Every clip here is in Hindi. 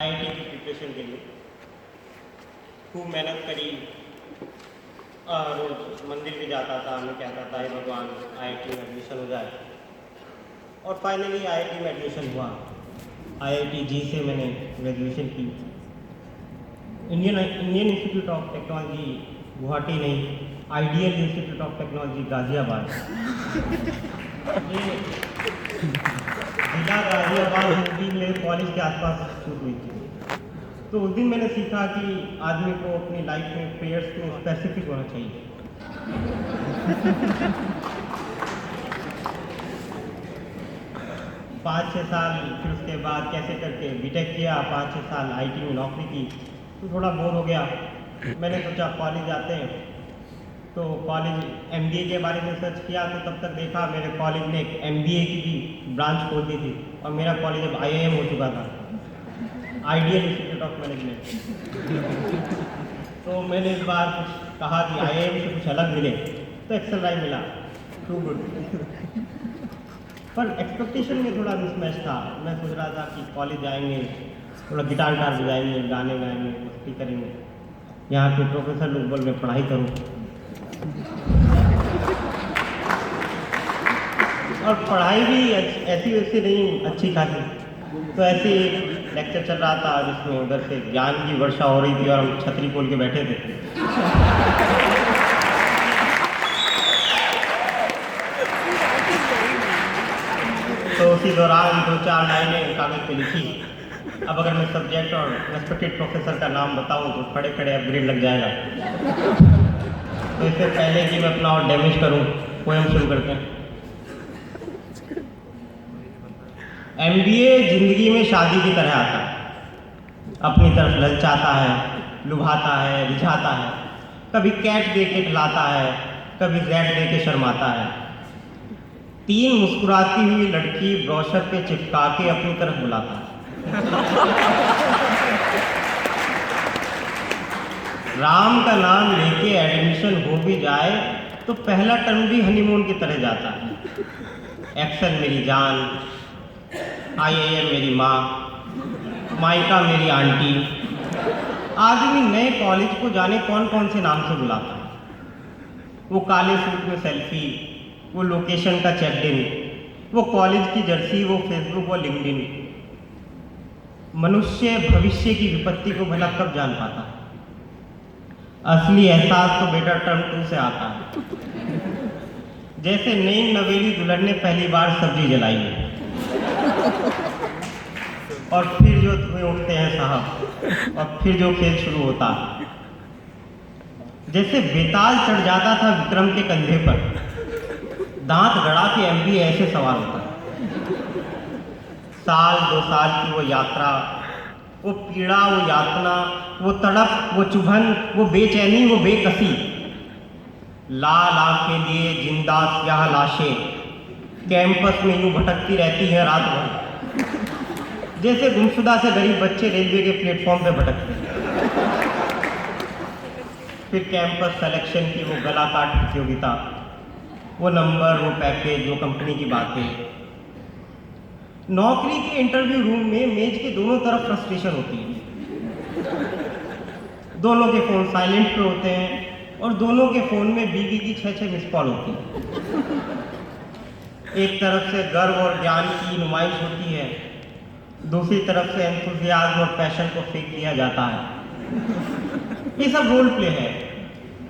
आईआईटी की प्रिपरेशन के लिए खूब मेहनत करी। रोज मंदिर भी जाता था, मैं कहता था हे भगवान आईआईटी में एडमिशन हो जाए। और फाइनली आईआईटी में एडमिशन हुआ। आईआईटी जी से मैंने ग्रेजुएशन की। Indian Institute of Technology Guwahati नहीं, Ideal Institute of Technology Ghaziabad. ये जिला गाज़ियाबाद भी मेरे कॉलेज के आसपास शुरू हुई थी। तो उस दिन मैंने सीखा कि आदमी को अपनी लाइफ में प्रेयर्स में स्पेसिफिक होना चाहिए। 5-6 साल, फिर उसके बाद कैसे करके बीटेक किया, 5-6 साल आईटी में नौकरी की, तो थोड़ा बोर हो गया। मैंने सोचा कॉलेज जाते हैं, तो कॉलेज एमबीए के बारे में सर्च किया, तो तब तक देखा मेरे कॉलेज ने एक एमबीए की भी ब्रांच खोल दी थी और मेरा कॉलेज अब आईआईएम हो चुका था, आइडियल इंस्टीट्यूट ऑफ मैनेजमेंट। तो मैंने इस बार कुछ कहा कि आईआईएम से कुछ अलग मिले, तो एक्सेल मिला, टू गुड। पर एक्सपेक्टेशन में थोड़ा मिसमैच था। मैं सोच रहा था कि कॉलेज जाएंगे, थोड़ा गिटार बजाएंगे, गाने गाएंगे, मस्ती करेंगे। यहाँ के प्रोफेसर लोग बोल मैं पढ़ाई करूँ, और पढ़ाई भी ऐसी वैसी नहीं, अच्छी खासी। तो ऐसे एक लेक्चर चल रहा था जिसमें उधर से ज्ञान की वर्षा हो रही थी और हम छतरी खोल के बैठे थे। तो उसी दौरान 2-4 लाइनें कागज पे लिखी। अब अगर मैं सब्जेक्ट और रेस्पेक्टेड प्रोफेसर का नाम बताऊं तो खड़े खड़े अपग्रेड लग जाएगा। तो इससे पहले कि मैं अपना और डैमेज करूं, पोएम शुरू करते हैं। एमबीए जिंदगी में शादी की तरह आता है, अपनी तरफ ललचाता है, लुभाता है, रिझाता है। कभी कैट दे के खिलाता है, कभी जेड दे के शर्माता है। 3 मुस्कुराती हुई लड़की ब्रोशर पे चिपका के अपनी तरफ बुलाता है। राम का नाम लेके एडमिशन हो भी जाए तो पहला टर्म भी हनीमून की तरह जाता है। एक्सेल मेरी जान, आईआईएम मेरी माँ, माइका मेरी आंटी। आदमी नए कॉलेज को जाने कौन कौन से नाम से बुलाता है। वो काले सूट में सेल्फी, वो लोकेशन का चेक इन, वो कॉलेज की जर्सी, वो फेसबुक और लिंक्डइन। मनुष्य भविष्य की विपत्ति को भला कब जान पाता है। असली एहसास तो बेटा टर्म 2 से आता है। जैसे नई नवेली दुल्हन ने पहली बार सब्जी जलाई है और फिर जो धुएं उठते हैं साहब, और फिर जो खेल शुरू होता है। जैसे बेताल चढ़ जाता था विक्रम के कंधे पर, दांत गड़ा के एमबीए ऐसे सवाल होता है। साल 2 साल की वो यात्रा, वो पीड़ा, वो यातना, वो तड़प, वो चुभन, वो बेचैनी, वो बेकसी। लाल आँख के लिए जिंदा स्याह लाशें कैंपस में यूं भटकती रहती हैं रात भर, जैसे गुमशुदा से गरीब बच्चे रेलवे के प्लेटफॉर्म पे भटकते हैं। फिर कैंपस सिलेक्शन की वो गला काट प्रतियोगिता, वो नंबर, वो पैकेज, वो कंपनी की बातें। नौकरी के इंटरव्यू रूम में मेज के दोनों तरफ फ्रस्ट्रेशन होती है। दोनों के फ़ोन साइलेंट पे होते हैं और दोनों के फ़ोन में बीवी की 6-6 मिस कॉल होती है। एक तरफ से गर्व और ज्ञान की नुमाइश होती है, दूसरी तरफ से एंथुसियाज्म और पैशन को फेंक दिया जाता है। ये सब रोल प्ले है,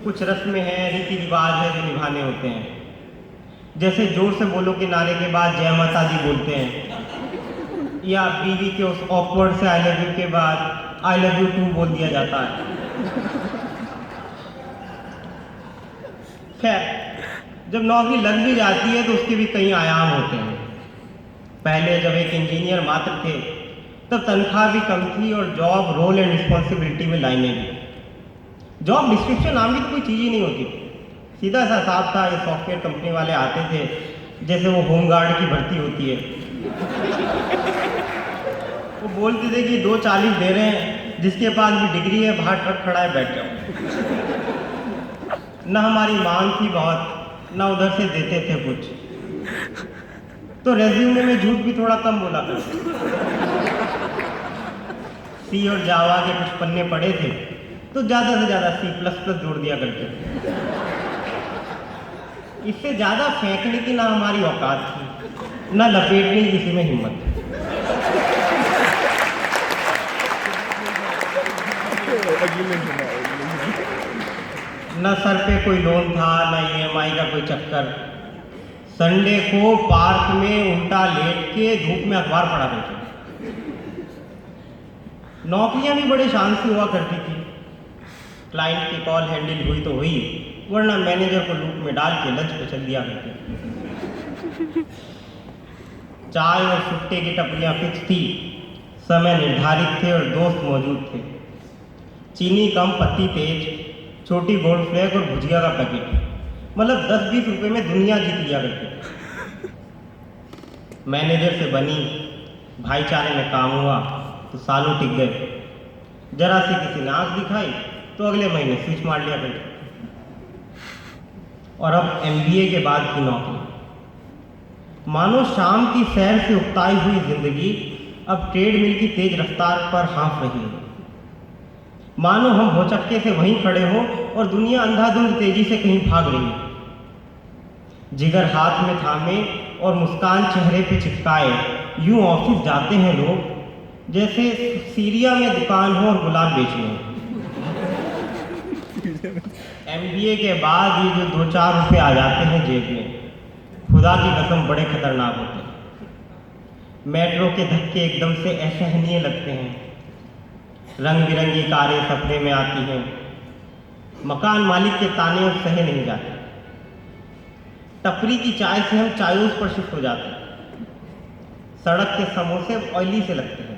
कुछ रस्में हैं, रीति रिवाज है जो निभाने होते हैं। जैसे जोर से बोलो के नारे के बाद जय माता दी बोलते हैं, या बीवी के उस ऑकवर्ड से आई लव यू के बाद आई लव यू टू बोल दिया जाता है। खैर, जब नौकरी लग भी जाती है तो उसके भी कई आयाम होते हैं। पहले जब एक इंजीनियर मात्र थे तब तनख्वाह भी कम थी और जॉब रोल एंड रिस्पॉन्सिबिलिटी में लाइनें भी। जॉब डिस्क्रिप्शन नाम की तो कोई चीज़ ही नहीं होती, सीधा सा साफ था। ये सॉफ्टवेयर कंपनी वाले आते थे जैसे वो होमगार्ड की भर्ती होती है। वो बोलते थे कि 240 दे रहे हैं, जिसके पास भी डिग्री है बाहर ट्रक खड़ा है बैठ जाओ। ना हमारी मांग थी बहुत, ना उधर से देते थे कुछ, तो रेज्यूमे में झूठ भी थोड़ा कम बोला करते। सी और जावा के कुछ पन्ने पड़े थे तो ज़्यादा से ज़्यादा C++ जोड़ दिया करते थे। इससे ज़्यादा फेंकने की ना हमारी औकात थी, ना लपेटने की किसी में हिम्मत। न सर पे कोई लोन था, न EMI का कोई चक्कर। संडे को पार्क में उल्टा लेट के धूप में अखबार पढ़ा करते। नौकरियां भी बड़े शान से हुआ करती थी। क्लाइंट की कॉल हैंडल हुई तो हुई, वरना मैनेजर को लूप में डाल के लंच पे चल दिया करते। चाय और सुट्टे की टपरियां फिक्स थी, समय निर्धारित थे और दोस्त मौजूद थे। चीनी कम, पत्ती तेज, छोटी गोल्ड फ्लैग और भुजिया का पैकेट, मतलब 10-20 रुपए में दुनिया जीत लिया करते। मैनेजर से बनी, भाईचारे में काम हुआ तो सालों टिक गए। जरा सी किसी ने आँख दिखाई तो अगले महीने स्विच मार लिया करते। और अब MBA के बाद की नौकरी, मानो शाम की सैर से उकताई हुई जिंदगी अब ट्रेडमिल की तेज रफ्तार पर हाँफ रही है। मानो हम भौचक्के से वहीं खड़े हों और दुनिया अंधाधुंध तेजी से कहीं भाग रही है। जिगर हाथ में थामे और मुस्कान चेहरे पे चिपकाए यूं ऑफिस जाते हैं लोग जैसे सीरिया में दुकान हो और गुलाब बेचने हो। MBA के बाद ये जो 2-4 रुपए आ जाते हैं जेब में, खुदा की कसम बड़े खतरनाक होते हैं। मेट्रो के धक्के एकदम से असहनीय लगते हैं। रंग बिरंगी कारें सपने में आती हैं। मकान मालिक के ताने और सहे नहीं जाते। टपरी की चाय से हम चायोस पर शिफ्ट हो जाते हैं। सड़क के समोसे ऑयली से लगते हैं।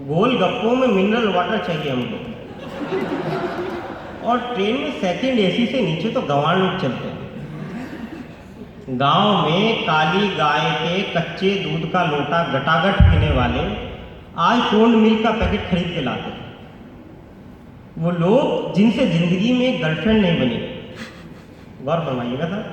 गोलगप्पों में मिनरल वाटर चाहिए हमको। और ट्रेन में सेकंड AC से नीचे तो गंवार लोग चलते हैं। गांव में काली गाय के कच्चे दूध का लोटा गटागट पीने वाले आज टोंड मिल्क का पैकेट खरीद के लाते हैं। वो लोग जिनसे जिंदगी में गर्लफ्रेंड नहीं बनी, गौर फरमाइएगा सर।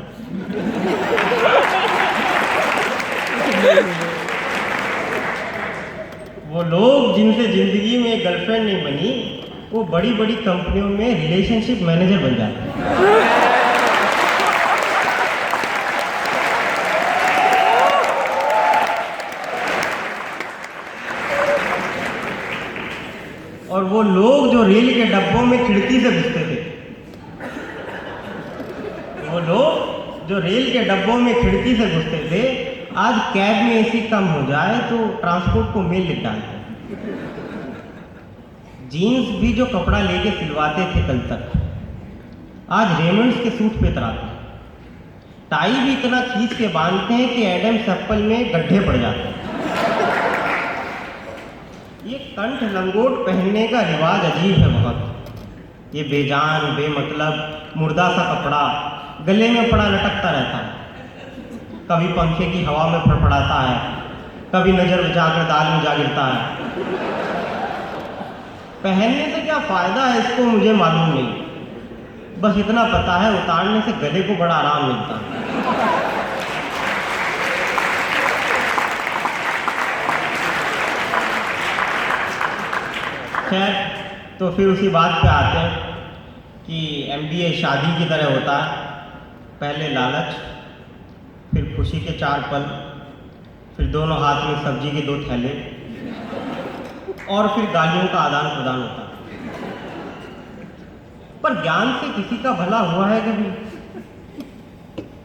वो लोग जिनसे जिंदगी में गर्लफ्रेंड नहीं बनी, वो बड़ी बड़ी कंपनियों में रिलेशनशिप मैनेजर बन जाते हैं। और वो लोग जो रेल के डब्बों में खिड़की से घुसते थे, वो लोग जो रेल के डब्बों में खिड़की से घुसते थे, आज कैब में AC कम हो जाए तो ट्रांसपोर्ट को मेल लिख डालते हैं। जीन्स भी जो कपड़ा लेके सिलवाते थे कल तक, आज रेमंड्स के सूट पे तराते हैं। टाई भी इतना खींच के बांधते हैं कि एडम्स एप्पल में गड्ढे पड़ जाते हैं। ये कंठ लंगोट पहनने का रिवाज अजीब है बहुत। ये बेजान बेमतलब मुर्दा सा कपड़ा गले में पड़ा लटकता रहता है। कभी पंखे की हवा में फड़फड़ाता है, कभी नजर बचाकर दाल में जा गिरता है। पहनने से क्या फायदा है इसको मुझे मालूम नहीं, बस इतना पता है उतारने से गले को बड़ा आराम मिलता है। खैर, तो फिर उसी बात पे आते हैं कि MBA शादी की तरह होता है। पहले लालच, फिर खुशी के 4 पल, फिर दोनों हाथ में सब्जी के 2 थैले, और फिर गालियों का आदान प्रदान होता है। पर ज्ञान से किसी का भला हुआ है कभी?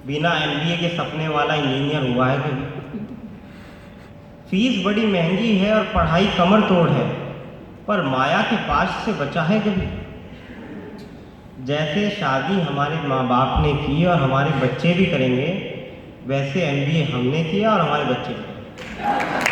बिना MBA के सपने वाला इंजीनियर हुआ है कभी? फीस बड़ी महंगी है और पढ़ाई कमर तोड़ है, पर माया के पास से बचा है कभी? जैसे शादी हमारे माँ बाप ने की और हमारे बच्चे भी करेंगे, वैसे MBA हमने किया और हमारे बच्चे भी करेंगे।